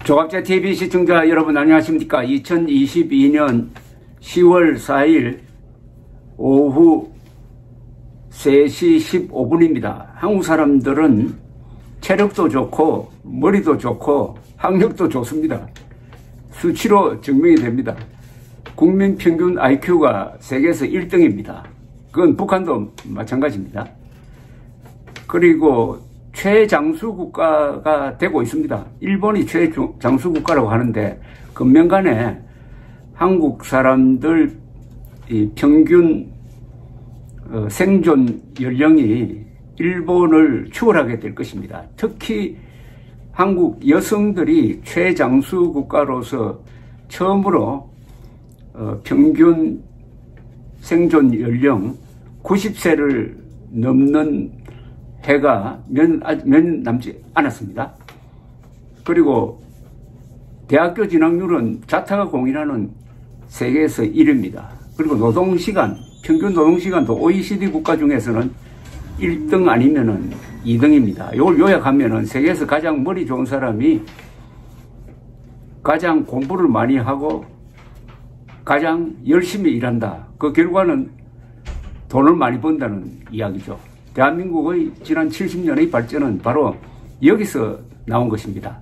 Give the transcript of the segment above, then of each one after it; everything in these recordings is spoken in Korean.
조갑제 TV 시청자 여러분 안녕하십니까? 2022년 10월 4일 오후 3시 15분입니다. 한국 사람들은 체력도 좋고 머리도 좋고 학력도 좋습니다. 수치로 증명이 됩니다. 국민 평균 IQ가 세계에서 1등입니다. 그건 북한도 마찬가지입니다. 그리고 최장수 국가가 되고 있습니다. 일본이 최장수 국가라고 하는데 금년간에 한국 사람들 평균 생존 연령이 일본을 추월하게 될 것입니다. 특히 한국 여성들이 최장수 국가로서 처음으로 평균 생존 연령 90세를 넘는 해가 몇 남지 않았습니다. 그리고 대학교 진학률은 자타가 공인하는 세계에서 1위입니다. 그리고 노동시간, 평균 노동시간도 OECD 국가 중에서는 1등 아니면은 2등입니다. 이걸 요약하면은 세계에서 가장 머리 좋은 사람이 가장 공부를 많이 하고 가장 열심히 일한다. 그 결과는 돈을 많이 번다는 이야기죠. 대한민국의 지난 70년의 발전은 바로 여기서 나온 것입니다.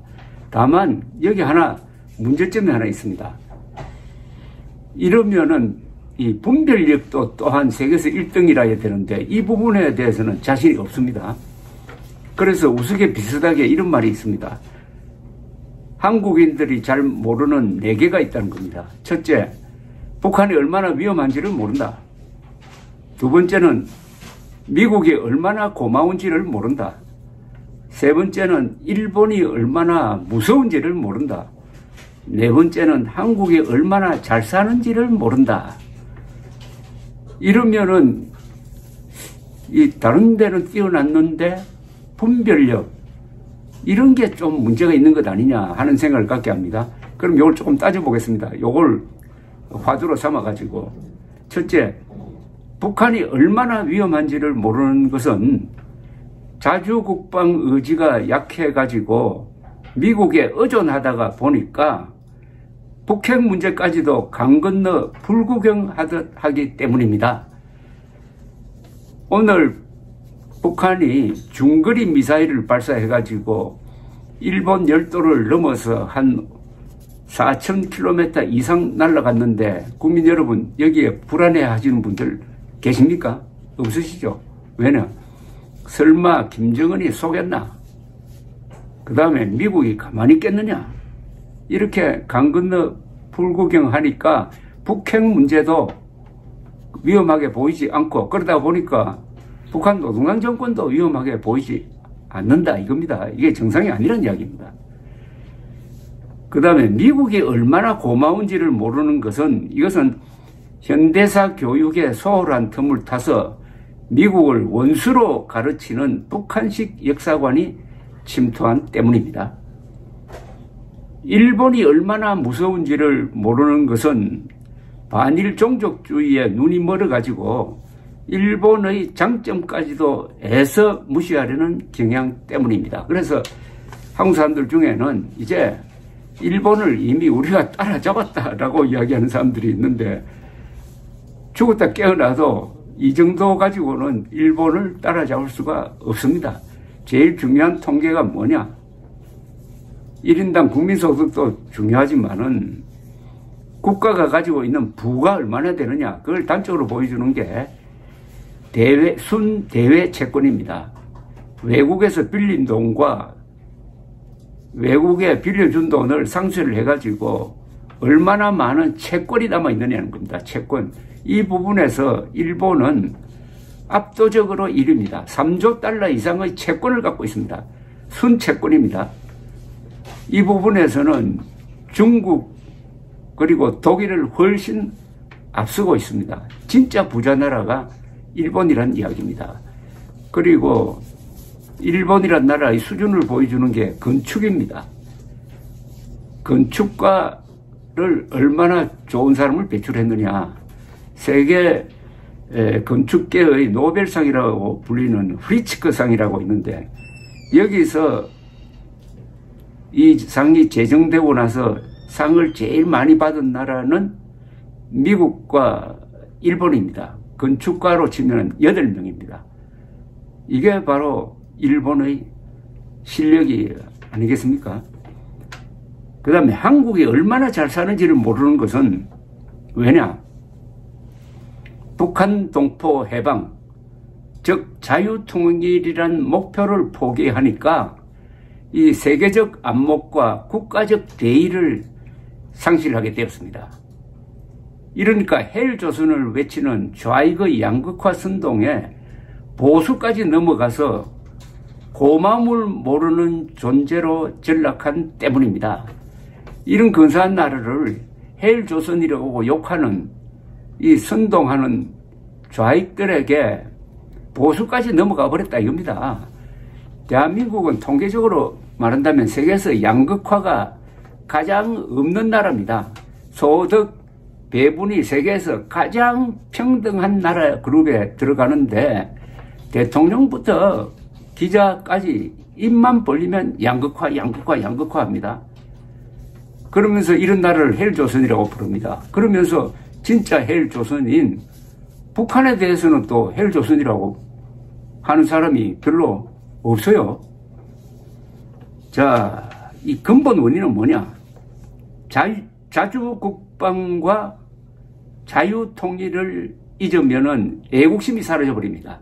다만 여기 문제점이 하나 있습니다. 이러면은 이 분별력도 또한 세계에서 1등이라 해야 되는데 이 부분에 대해서는 자신이 없습니다. 그래서 우스개 비슷하게 이런 말이 있습니다. 한국인들이 잘 모르는 4개가 있다는 겁니다. 첫째, 북한이 얼마나 위험한지를 모른다. 두 번째는 미국이 얼마나 고마운지를 모른다. 세 번째는 일본이 얼마나 무서운지를 모른다. 네 번째는 한국이 얼마나 잘 사는지를 모른다. 이러면은 이 다른 데는 뛰어났는데 분별력 이런 게 좀 문제가 있는 것 아니냐 하는 생각을 갖게 합니다. 그럼 이걸 조금 따져보겠습니다. 이걸 화두로 삼아가지고 첫째, 북한이 얼마나 위험한지를 모르는 것은 자주국방 의지가 약해가지고 미국에 의존하다가 보니까 북핵 문제까지도 강 건너 불구경하듯 하기 때문입니다. 오늘 북한이 중거리 미사일을 발사해가지고 일본 열도를 넘어서 한 4,000km 이상 날아갔는데 국민 여러분 여기에 불안해 하시는 분들 계십니까? 없으시죠? 왜냐? 설마 김정은이 속였나? 그 다음에 미국이 가만히 있겠느냐? 이렇게 강 건너 불구경하니까 북핵 문제도 위험하게 보이지 않고 그러다 보니까 북한 노동당 정권도 위험하게 보이지 않는다 이겁니다. 이게 정상이 아니란 이야기입니다. 그 다음에 미국이 얼마나 고마운지를 모르는 것은 이것은 현대사 교육에 소홀한 틈을 타서 미국을 원수로 가르치는 북한식 역사관이 침투한 때문입니다. 일본이 얼마나 무서운지를 모르는 것은 반일 종족주의에 눈이 멀어가지고 일본의 장점까지도 애써 무시하려는 경향 때문입니다. 그래서 한국 사람들 중에는 이제 일본을 이미 우리가 따라잡았다라고 이야기하는 사람들이 있는데 죽었다 깨어나도 이 정도 가지고는 일본을 따라잡을 수가 없습니다. 제일 중요한 통계가 뭐냐? 1인당 국민소득도 중요하지만은 국가가 가지고 있는 부가 얼마나 되느냐 그걸 단적으로 보여주는 게 순대외 채권입니다. 외국에서 빌린 돈과 외국에 빌려준 돈을 상쇄를 해가지고 얼마나 많은 채권이 남아있느냐는 겁니다. 채권. 이 부분에서 일본은 압도적으로 1위입니다. 3조 달러 이상의 채권을 갖고 있습니다. 순채권입니다. 이 부분에서는 중국 그리고 독일을 훨씬 앞서고 있습니다. 진짜 부자 나라가 일본이란 이야기입니다. 그리고 일본이란 나라의 수준을 보여주는 게 건축입니다. 건축가를 얼마나 좋은 사람을 배출했느냐. 세계 건축계의 노벨상이라고 불리는 프리츠크상이라고 있는데 여기서 이 상이 제정되고 나서 상을 제일 많이 받은 나라는 미국과 일본입니다. 건축가로 치면 8명입니다. 이게 바로 일본의 실력이 아니겠습니까? 그 다음에 한국이 얼마나 잘 사는지를 모르는 것은 왜냐? 북한 동포 해방, 즉 자유통일이란 목표를 포기하니까 이 세계적 안목과 국가적 대의를 상실하게 되었습니다. 이러니까 헬조선을 외치는 좌익의 양극화 선동에 보수까지 넘어가서 고마움을 모르는 존재로 전락한 때문입니다. 이런 근사한 나라를 헬조선이라고 욕하는 이 선동하는 좌익들에게 보수까지 넘어가 버렸다 이겁니다. 대한민국은 통계적으로 말한다면 세계에서 양극화가 가장 없는 나라입니다. 소득 배분이 세계에서 가장 평등한 나라 그룹에 들어가는데 대통령부터 기자까지 입만 벌리면 양극화 합니다. 그러면서 이런 나라를 헬조선이라고 부릅니다. 그러면서 진짜 헬조선인 북한에 대해서는 또 헬조선이라고 하는 사람이 별로 없어요. 자, 이 근본 원인은 뭐냐? 자주국방과 자유통일을 잊으면은 애국심이 사라져버립니다.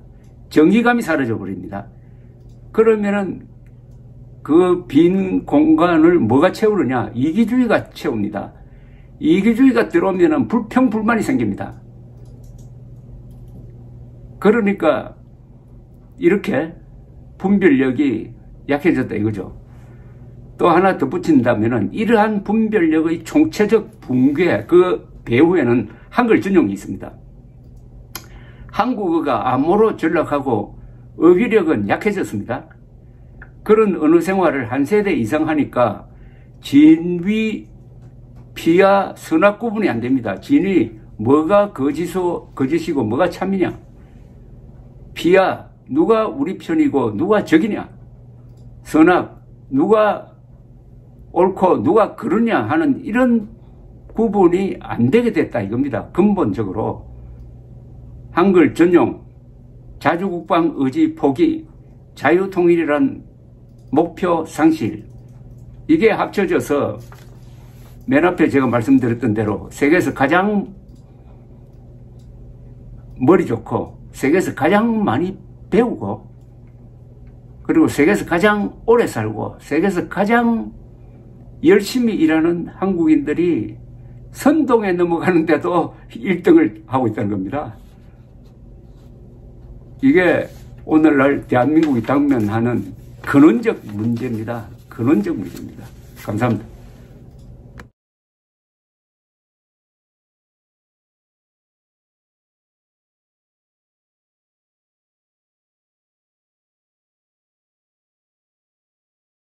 정의감이 사라져버립니다. 그러면은 그 빈 공간을 뭐가 채우느냐? 이기주의가 채웁니다. 이기주의가 들어오면은 불평불만이 생깁니다. 그러니까 이렇게 분별력이 약해졌다 이거죠. 또 하나 덧붙인다면은 이러한 분별력의 총체적 붕괴 그 배후에는 한글 전용이 있습니다. 한국어가 암호로 전락하고 어휘력은 약해졌습니다. 그런 언어 생활을 한 세대 이상 하니까 진위, 피와 선악 구분이 안 됩니다. 진위, 뭐가 거짓이고 뭐가 참이냐. 피야, 누가 우리 편이고 누가 적이냐. 선악, 누가 옳고 누가 그러냐 하는 이런 구분이 안 되게 됐다 이겁니다. 근본적으로. 한글 전용, 자주국방 의지 포기, 자유통일이란 목표 상실, 이게 합쳐져서 맨 앞에 제가 말씀드렸던 대로 세계에서 가장 머리 좋고 세계에서 가장 많이 배우고 그리고 세계에서 가장 오래 살고 세계에서 가장 열심히 일하는 한국인들이 선동에 넘어가는데도 1등을 하고 있다는 겁니다. 이게 오늘날 대한민국이 당면하는 근원적 문제입니다. 근원적 문제입니다. 감사합니다.